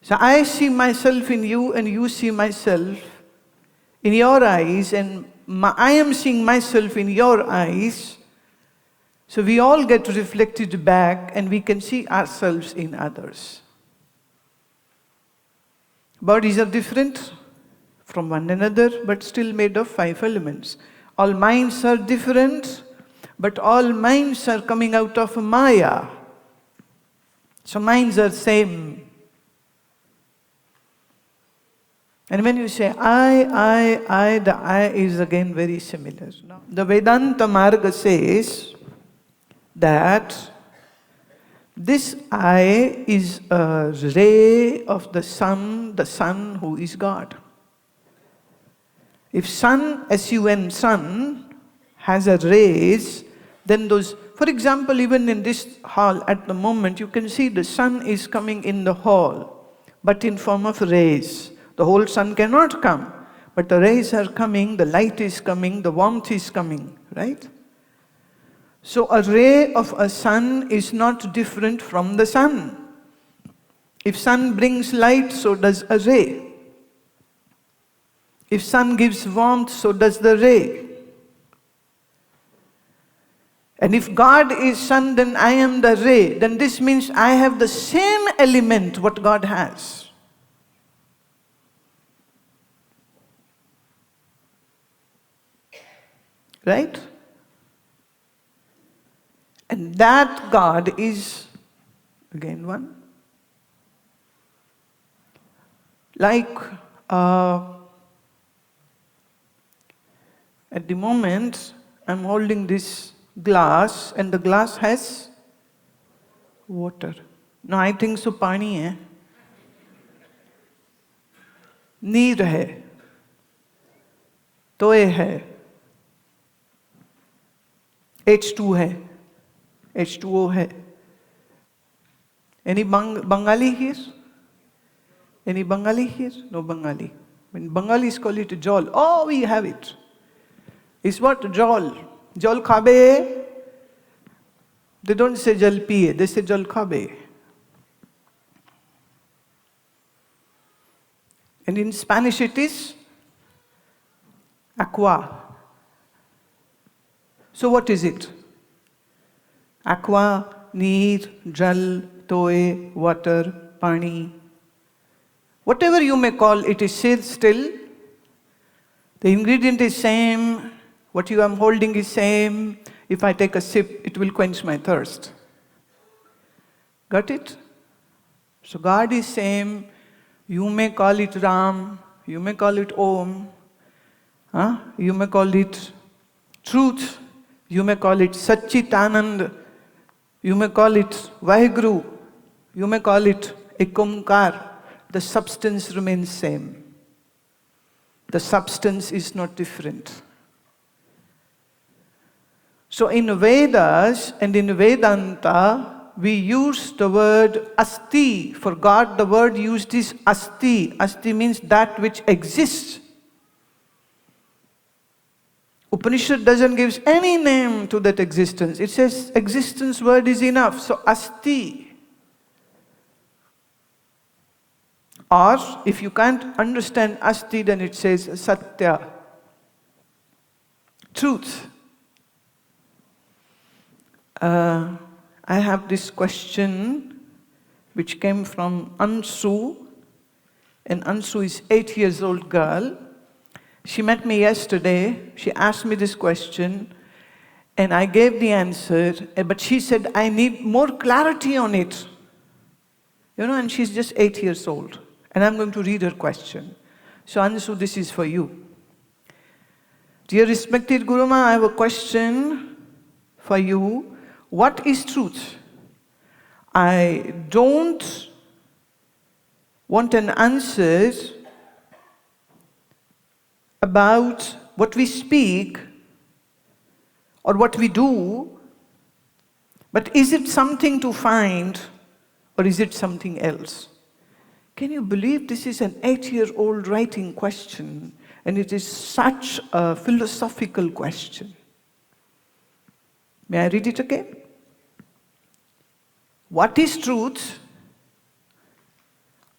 So I see myself in you and you see myself in your eyes, and I am seeing myself in your eyes. So we all get reflected back and we can see ourselves in others. Bodies are different from one another, but still made of 5 elements. All minds are different, but all minds are coming out of Maya. So minds are same. And when you say I, the I is again very similar. The Vedanta Marga says that this I is a ray of the sun who is God. If sun, S-U-N, sun, has a rays, then those, for example, even in this hall at the moment, you can see the sun is coming in the hall, but in form of rays. The whole sun cannot come, but the rays are coming, the light is coming, the warmth is coming, right? So a ray of a sun is not different from the sun. If sun brings light, so does a ray. If sun gives warmth, so does the ray. And if God is sun, then I am the ray. Then this means I have the same element what God has. Right? And that God is, again one, like at the moment I'm holding this glass and the glass has water. No, I think so pani hai. Neer hai. Toy hai. H2 hai. H2O hai. Any Bengali here? Any Bengali here? No Bengali. When Bengalis call it jol, oh, we have it. It's what? Jol. Jol khabe. They don't say jal piye, they say jol khabe. And in Spanish it is aqua. So what is it? Aqua, neer, jal, toy, water, pani. Whatever you may call it is still. The ingredient is same. What you am holding is same. If I take a sip, it will quench my thirst. Got it? So God is same. You may call it Ram. You may call it Om. You may call it truth. You may call it Satchitanand. You may call it Vaheguru. You may call it Ekumkar. The substance remains same. The substance is not different. So in Vedas and in Vedanta, we use the word asti. For God, the word used is asti. Asti means that which exists. Upanishad doesn't give any name to that existence. It says existence word is enough. So asti. Or if you can't understand asti, then it says satya. Truth. I have this question which came from Ansu. And Ansu is 8 years old girl. She met me yesterday. She asked me this question. And I gave the answer. But she said, I need more clarity on it. And she's just 8 years old. And I'm going to read her question. So Ansu, this is for you. Dear respected Guruma, I have a question for you. What is truth? I don't want an answer about what we speak or what we do, but is it something to find or is it something else? Can you believe this is an 8-year-old writing question, and it is such a philosophical question? May I read it again? What is truth?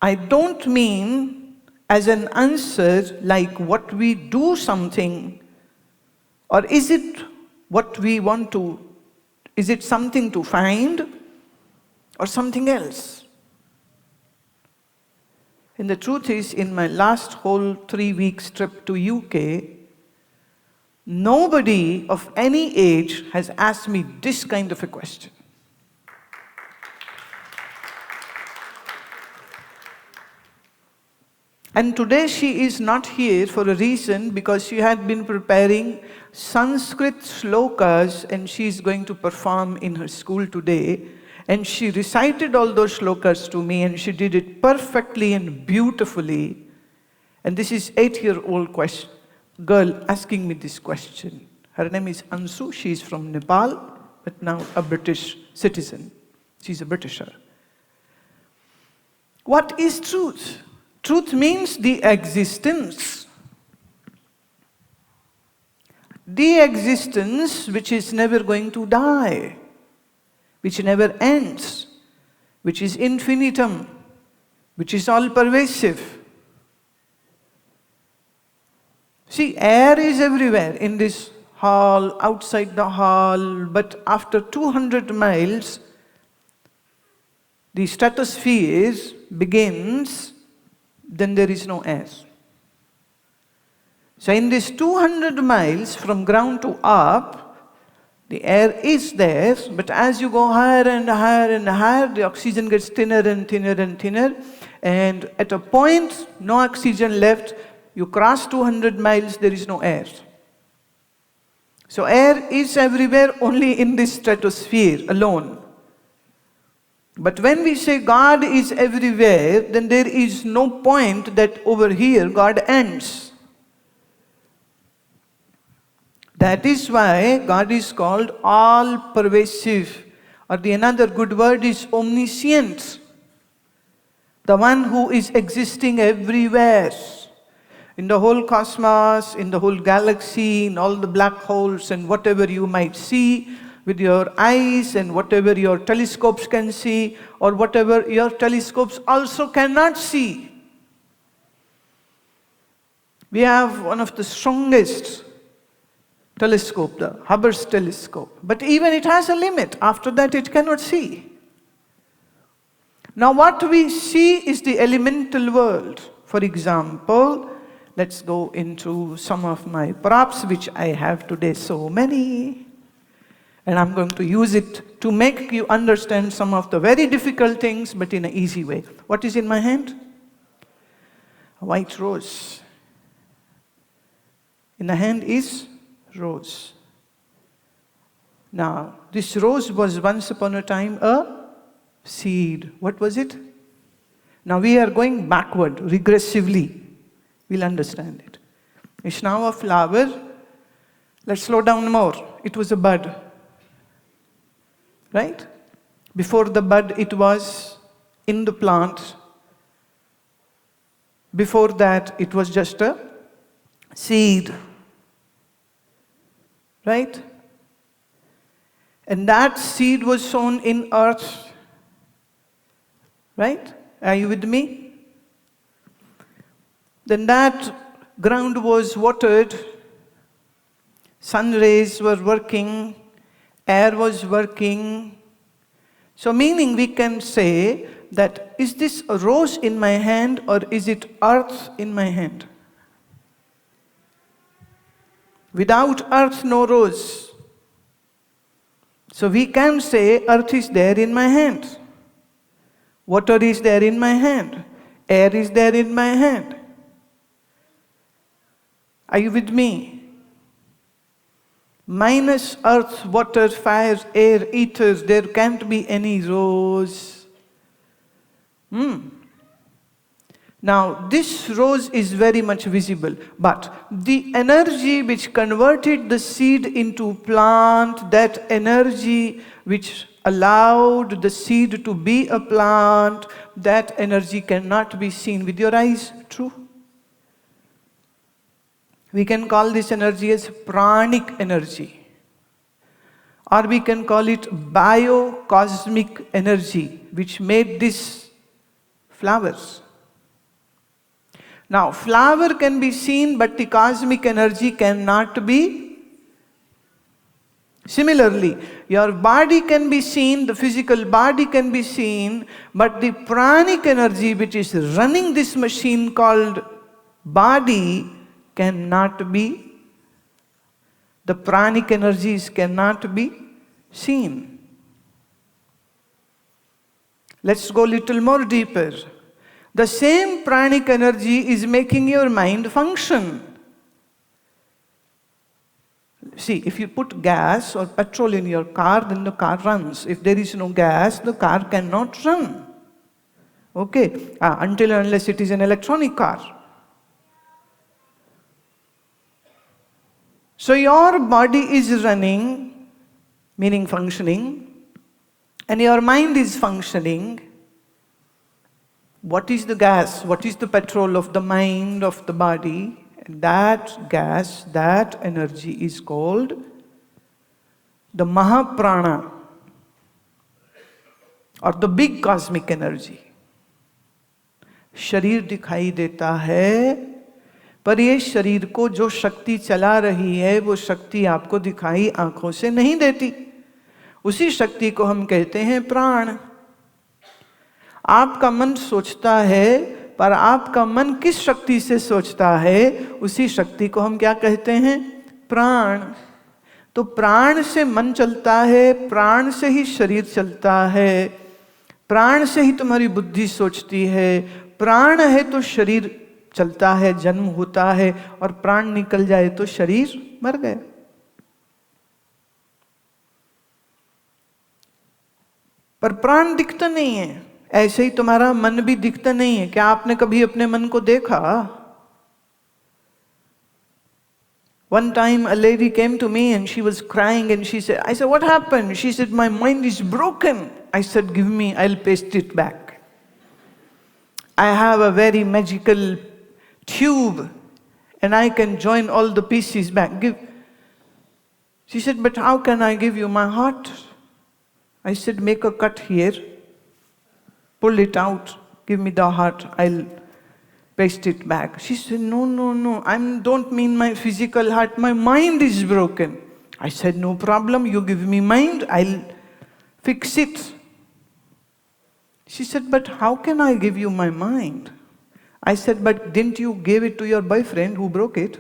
I don't mean as an answer like what we do something, or is it what we want to, is it something to find or something else? And the truth is, in my last whole 3 weeks trip to UK, nobody of any age has asked me this kind of a question. And today she is not here for a reason, because she had been preparing Sanskrit slokas and she is going to perform in her school today. And she recited all those slokas to me and she did it perfectly and beautifully. And this is 8-year-old girl asking me this question. Her name is Ansu. She is from Nepal, but now a British citizen. She's a Britisher. What is truth? Truth means the existence. The existence which is never going to die, which never ends, which is infinitum, which is all-pervasive. See, air is everywhere in this hall, outside the hall, but after 200 miles, the stratosphere begins, then there is no air. So in this 200 miles from ground to up, the air is there, but as you go higher and higher and higher, the oxygen gets thinner and thinner and thinner, and at a point, no oxygen left, you cross 200 miles, there is no air. So air is everywhere, only in this stratosphere alone. But when we say God is everywhere, then there is no point that over here God ends. That is why God is called all-pervasive, or the another good word is omniscient. The one who is existing everywhere. In the whole cosmos, in the whole galaxy, in all the black holes and whatever you might see with your eyes and whatever your telescopes can see or whatever your telescopes also cannot see. We have one of the strongest telescope, the Hubble's telescope. But even it has a limit. After that, it cannot see. Now, what we see is the elemental world. For example, let's go into some of my props, which I have today, so many. And I'm going to use it to make you understand some of the very difficult things, but in an easy way. What is in my hand? A white rose. In the hand is rose. Now, this rose was once upon a time a seed. What was it? Now we are going backward, regressively. We'll understand it. It's now a flower. Let's slow down more. It was a bud. Right? Before the bud, it was in the plant. Before that, it was just a seed. Right? And that seed was sown in earth. Right? Are you with me? Then that ground was watered. Sun rays were working. Air was working. So meaning we can say that, is this a rose in my hand or is it earth in my hand? Without earth, no rose. So we can say earth is there in my hand. Water is there in my hand. Air is there in my hand. Are you with me? Minus earth, water, fire, air, ether, there can't be any rose. Now, this rose is very much visible, but the energy which converted the seed into plant, that energy which allowed the seed to be a plant, that energy cannot be seen with your eyes. True? We can call this energy as pranic energy. Or we can call it biocosmic energy, which made these flowers. Now, flower can be seen, but the cosmic energy cannot be. Similarly, your body can be seen, the physical body can be seen, but the pranic energy which is running this machine called body cannot be. The pranic energies cannot be seen. Let's go a little more deeper. The same pranic energy is making your mind function. See, if you put gas or petrol in your car, then the car runs. If there is no gas, the car cannot run. Okay, until and unless it is an electronic car. So your body is running, meaning functioning, and your mind is functioning. What is the gas? What is the petrol of the mind, of the body? And that gas, that energy is called the Mahaprana, or the big cosmic energy. शरीर दिखाई देता है, पर ये शरीर को जो शक्ति चला रही है वो शक्ति आपको दिखाई आंखों से नहीं देती. उसी शक्ति को हम कहते हैं प्राण. आपका मन सोचता है, पर आपका मन किस शक्ति से सोचता है, उसी शक्ति को हम क्या कहते हैं? प्राण. तो प्राण से मन चलता है, प्राण से ही शरीर चलता है, प्राण से ही तुम्हारी बुद्धि सोचती है. प्राण है तो शरीर चलता है, जन्म होता है, और प्राण निकल जाए तो शरीर मर गया. पर प्राण दिखता नहीं है. ऐसे ही तुम्हारा मन भी दिखता नहीं है. क्या आपने कभी अपने मन को देखा? One time a lady came to me and she was crying and she said, I said, what happened? She said, my mind is broken. I said, give me, I'll paste it back. I have a very magical tube and I can join all the pieces back. Give. She said, but how can I give you my heart? I said, make a cut here. Pull it out, give me the heart, I'll paste it back. She said, no, I don't mean my physical heart, my mind is broken. I said, no problem, you give me mind, I'll fix it. She said, but how can I give you my mind? I said, but didn't you give it to your boyfriend who broke it?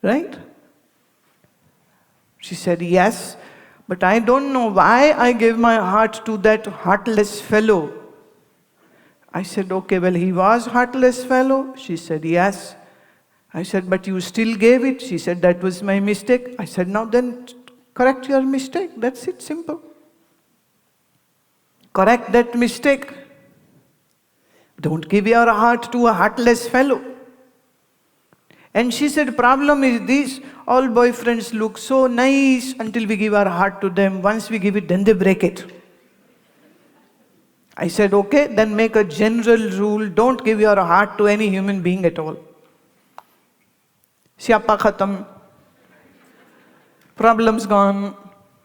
Right? She said, yes. But I don't know why I gave my heart to that heartless fellow. I said, okay, well, he was heartless fellow. She said, yes. I said, but you still gave it. She said, that was my mistake. I said, now then correct your mistake. That's it, simple. Correct that mistake. Don't give your heart to a heartless fellow. And she said, problem is this, all boyfriends look so nice until we give our heart to them. Once we give it, then they break it. I said, okay, then make a general rule, don't give your heart to any human being at all. Syapa khatam. Problems gone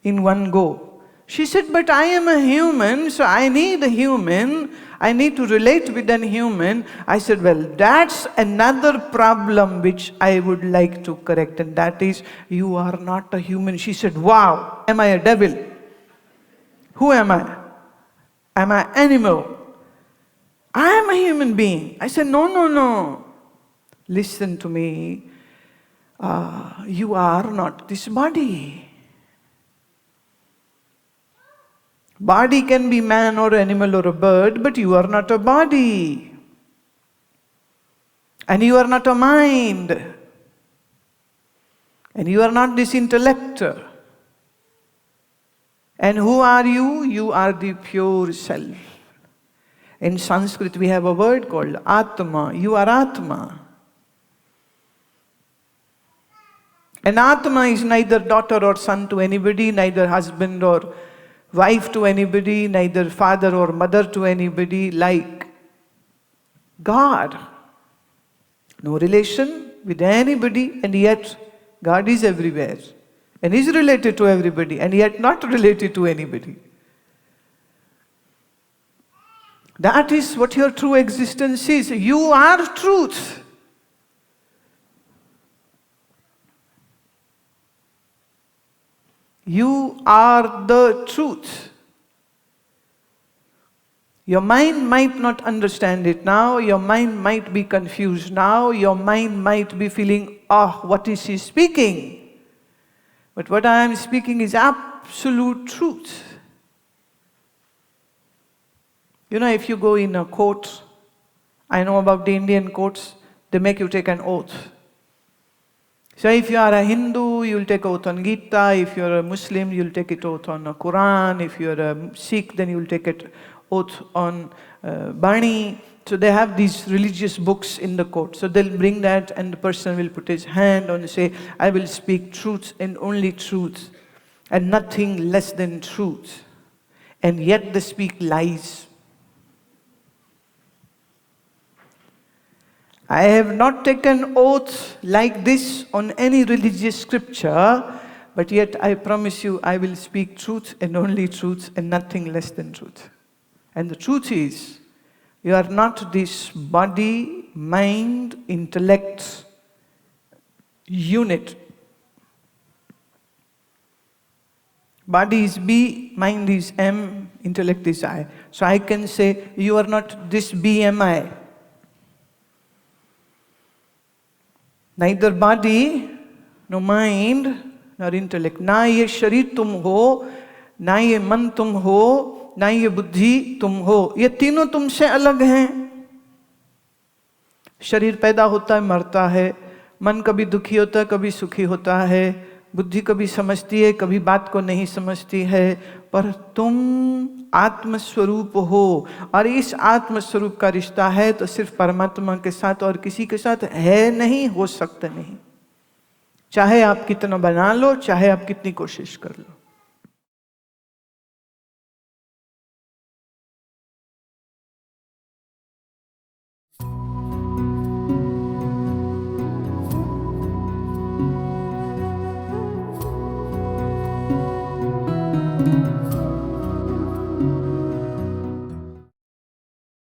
in one go. She said, but I am a human, so I need a human. I need to relate with an human. I said, well, that's another problem which I would like to correct, and that is, you are not a human. She said, wow, am I a devil? Who am I? Am I animal? I am a human being. I said, no. Listen to me. You are not this body. Body can be man or animal or a bird, but you are not a body. And you are not a mind. And you are not this intellect. And who are you? You are the pure self. In Sanskrit we have a word called Atma. You are Atma. And Atma is neither daughter or son to anybody, neither husband or wife to anybody, neither father or mother to anybody, like God. No relation with anybody, and yet God is everywhere. And is related to everybody, and yet not related to anybody. That is what your true existence is. You are truth. You are the truth. Your mind might not understand it now, your mind might be confused now, your mind might be feeling, what is he speaking? But what I am speaking is absolute truth. You know, if you go in a court, I know about the Indian courts, they make you take an oath. So if you are a Hindu, you'll take oath on Gita. If you're a Muslim, you'll take it oath on a Quran. If you're a Sikh, then you'll take it oath on Bani. So they have these religious books in the court. So they'll bring that and the person will put his hand on and say, I will speak truth and only truth and nothing less than truth. And yet they speak lies. I have not taken oath like this on any religious scripture, but yet I promise you I will speak truth and only truth and nothing less than truth. And the truth is, you are not this body, mind, intellect unit. Body is B, mind is M, intellect is I. So I can say, you are not this BMI. Neither body, no mind, nor intellect. ना ये शरीर तुम हो, ना ये मन तुम हो, ना ये बुद्धि तुम हो. ये तीनों तुमसे अलग हैं. शरीर पैदा होता है, मरता है. मन कभी दुखी होता है, कभी सुखी होता है. बुद्धि कभी समझती है, कभी बात को नहीं समझती है. पर तुम आत्मस्वरूप हो और इस आत्मस्वरूप का रिश्ता है तो सिर्फ परमात्मा के साथ और किसी के साथ है नहीं, हो सकता नहीं. चाहे आप कितना बना लो, चाहे आप कितनी कोशिश कर लो.